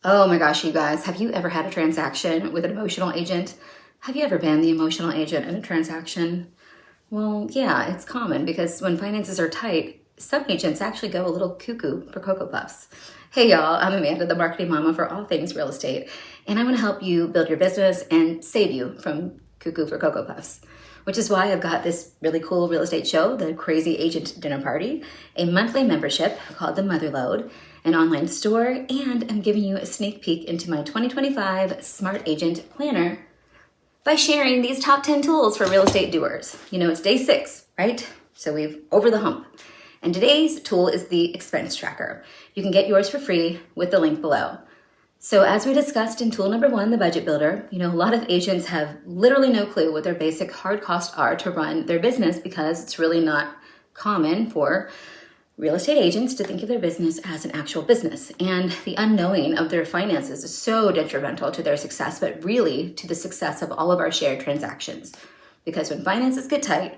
Oh my gosh, you guys, have you ever had a transaction with an emotional agent? Have you ever been the emotional agent in a transaction? Well, yeah, it's common because when finances are tight, some agents actually go a little cuckoo for Cocoa Puffs. Hey y'all, I'm Amanda, the marketing mama for all things real estate, and I want to help you build your business and save you from cuckoo for Cocoa Puffs. Which is why I've got this really cool real estate show, the Crazy Agent Dinner Party, a monthly membership called the Motherload, an online store, and I'm giving you a sneak peek into my 2025 Smart Agent Planner by sharing these top 10 tools for real estate doers. You know, it's day 6, right? So we've over the hump. And today's tool is the expense tracker. You can get yours for free with the link below. So as we discussed in tool number 1, the budget builder, a lot of agents have literally no clue what their basic hard costs are to run their business because it's really not common for real estate agents to think of their business as an actual business. And the unknowing of their finances is so detrimental to their success, but really to the success of all of our shared transactions. Because when finances get tight,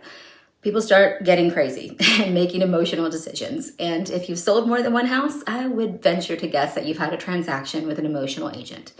people start getting crazy and making emotional decisions. And if you've sold more than one house, I would venture to guess that you've had a transaction with an emotional agent.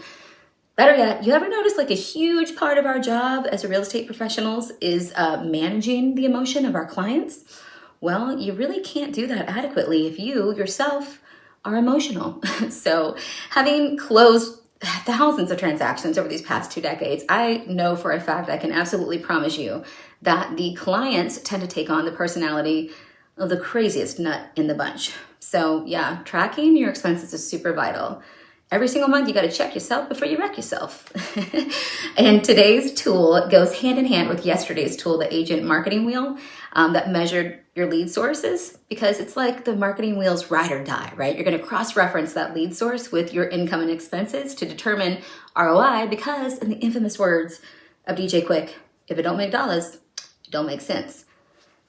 Better yet, you ever notice like a huge part of our job as a real estate professionals is managing the emotion of our clients? Well, you really can't do that adequately if you yourself are emotional. So having closed thousands of transactions over these past 2 decades, I know for a fact I can absolutely promise you that the clients tend to take on the personality of the craziest nut in the bunch. So yeah, tracking your expenses is super vital. Every single month, you got to check yourself before you wreck yourself. And today's tool goes hand in hand with yesterday's tool, the agent marketing wheel, that measured your lead sources, because it's like the marketing wheel's ride or die, right? You're going to cross-reference that lead source with your income and expenses to determine ROI, because in the infamous words of DJ Quick, if it don't make dollars, it don't make sense.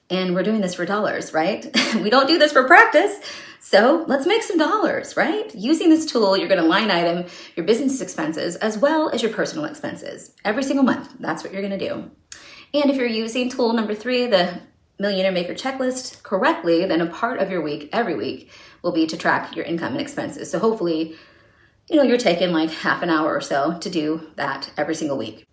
And we're doing this for dollars, right? We don't do this for practice. So let's make some dollars, right? Using this tool, you're going to line item your business expenses as well as your personal expenses every single month. That's what you're going to do. And if you're using tool number 3, the Millionaire Maker Checklist, correctly, then a part of your week every week will be to track your income and expenses. So hopefully, you're taking like half an hour or so to do that every single week.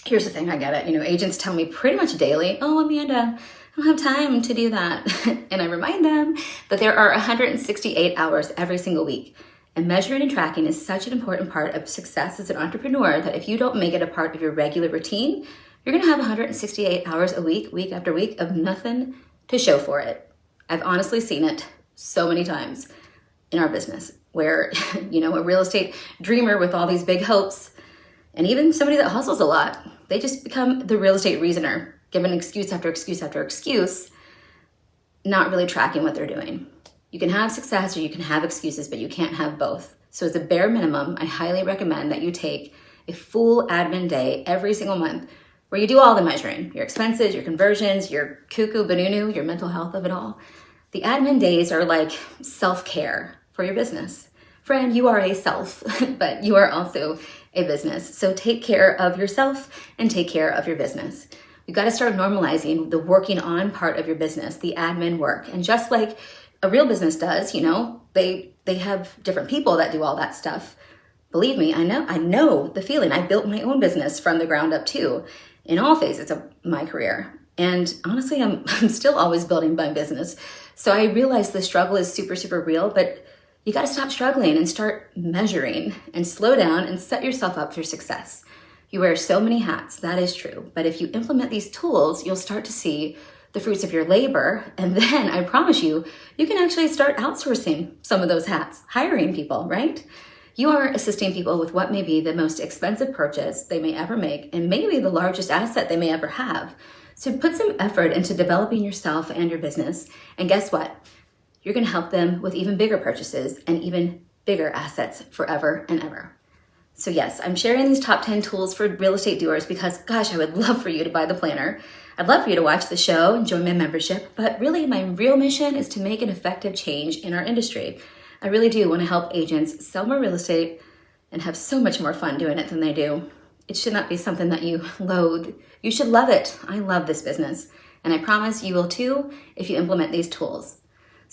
Here's the thing, I get it. Agents tell me pretty much daily, oh, Amanda, I don't have time to do that. And I remind them that there are 168 hours every single week. And measuring and tracking is such an important part of success as an entrepreneur that if you don't make it a part of your regular routine, you're going to have 168 hours a week, week after week, of nothing to show for it. I've honestly seen it so many times in our business where, a real estate dreamer with all these big hopes, and even somebody that hustles a lot, they just become the real estate reasoner, giving excuse after excuse after excuse, not really tracking what they're doing. You can have success or you can have excuses, but you can't have both. So as a bare minimum, I highly recommend that you take a full admin day every single month where you do all the measuring, your expenses, your conversions, your cuckoo, banunu, your mental health of it all. The admin days are like self-care for your business. Friend, you are a self, but you are also a business. So take care of yourself and take care of your business. You got to start normalizing the working on part of your business, the admin work. And just like a real business does, they have different people that do all that stuff. Believe me, I know the feeling. I built my own business from the ground up too, in all phases of my career. And honestly, I'm still always building my business. So I realize the struggle is super, super real, but you got to stop struggling and start measuring and slow down and set yourself up for success. You wear so many hats, that is true. But if you implement these tools, you'll start to see the fruits of your labor. And then I promise you, you can actually start outsourcing some of those hats, hiring people, right? You are assisting people with what may be the most expensive purchase they may ever make and maybe the largest asset they may ever have. So put some effort into developing yourself and your business. And guess what? You're going to help them with even bigger purchases and even bigger assets forever and ever. So yes, I'm sharing these top 10 tools for real estate doers because, gosh, I would love for you to buy the planner. I'd love for you to watch the show and join my membership. But really, my real mission is to make an effective change in our industry. I really do want to help agents sell more real estate and have so much more fun doing it than they do. It should not be something that you loathe. You should love it. I love this business. And I promise you will too if you implement these tools.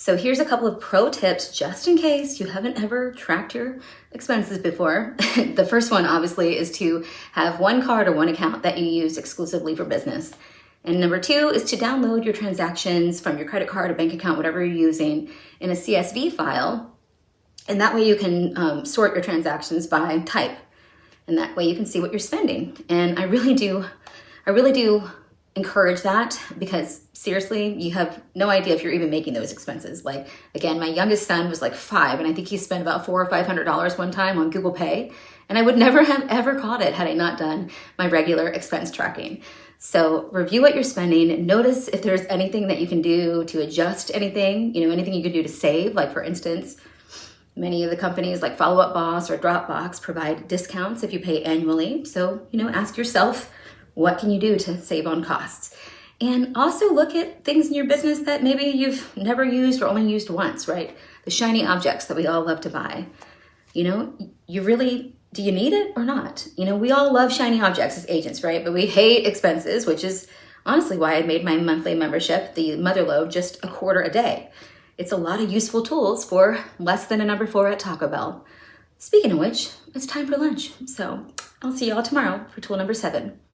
So here's a couple of pro tips just in case you haven't ever tracked your expenses before. The first one obviously is to have one card or one account that you use exclusively for business. And number two is to download your transactions from your credit card or bank account, whatever you're using, in a CSV file. And that way you can sort your transactions by type. And that way you can see what you're spending. And I really do encourage that, because seriously, you have no idea if you're even making those expenses. Like, again, my youngest son was like 5, and I think he spent about $400 or $500 one time on Google Pay. And I would never have ever caught it had I not done my regular expense tracking. So review what you're spending. Notice if there's anything that you can do to adjust anything, anything you can do to save. Like, for instance, many of the companies like Follow Up Boss or Dropbox provide discounts if you pay annually. So, ask yourself, what can you do to save on costs? And also look at things in your business that maybe you've never used or only used once, right? The shiny objects that we all love to buy. Do you need it or not? We all love shiny objects as agents, right? But we hate expenses, which is honestly why I made my monthly membership, the Mother Load, just $0.25 a day. It's a lot of useful tools for less than a number 4 at Taco Bell. Speaking of which, it's time for lunch. So I'll see y'all tomorrow for tool number 7.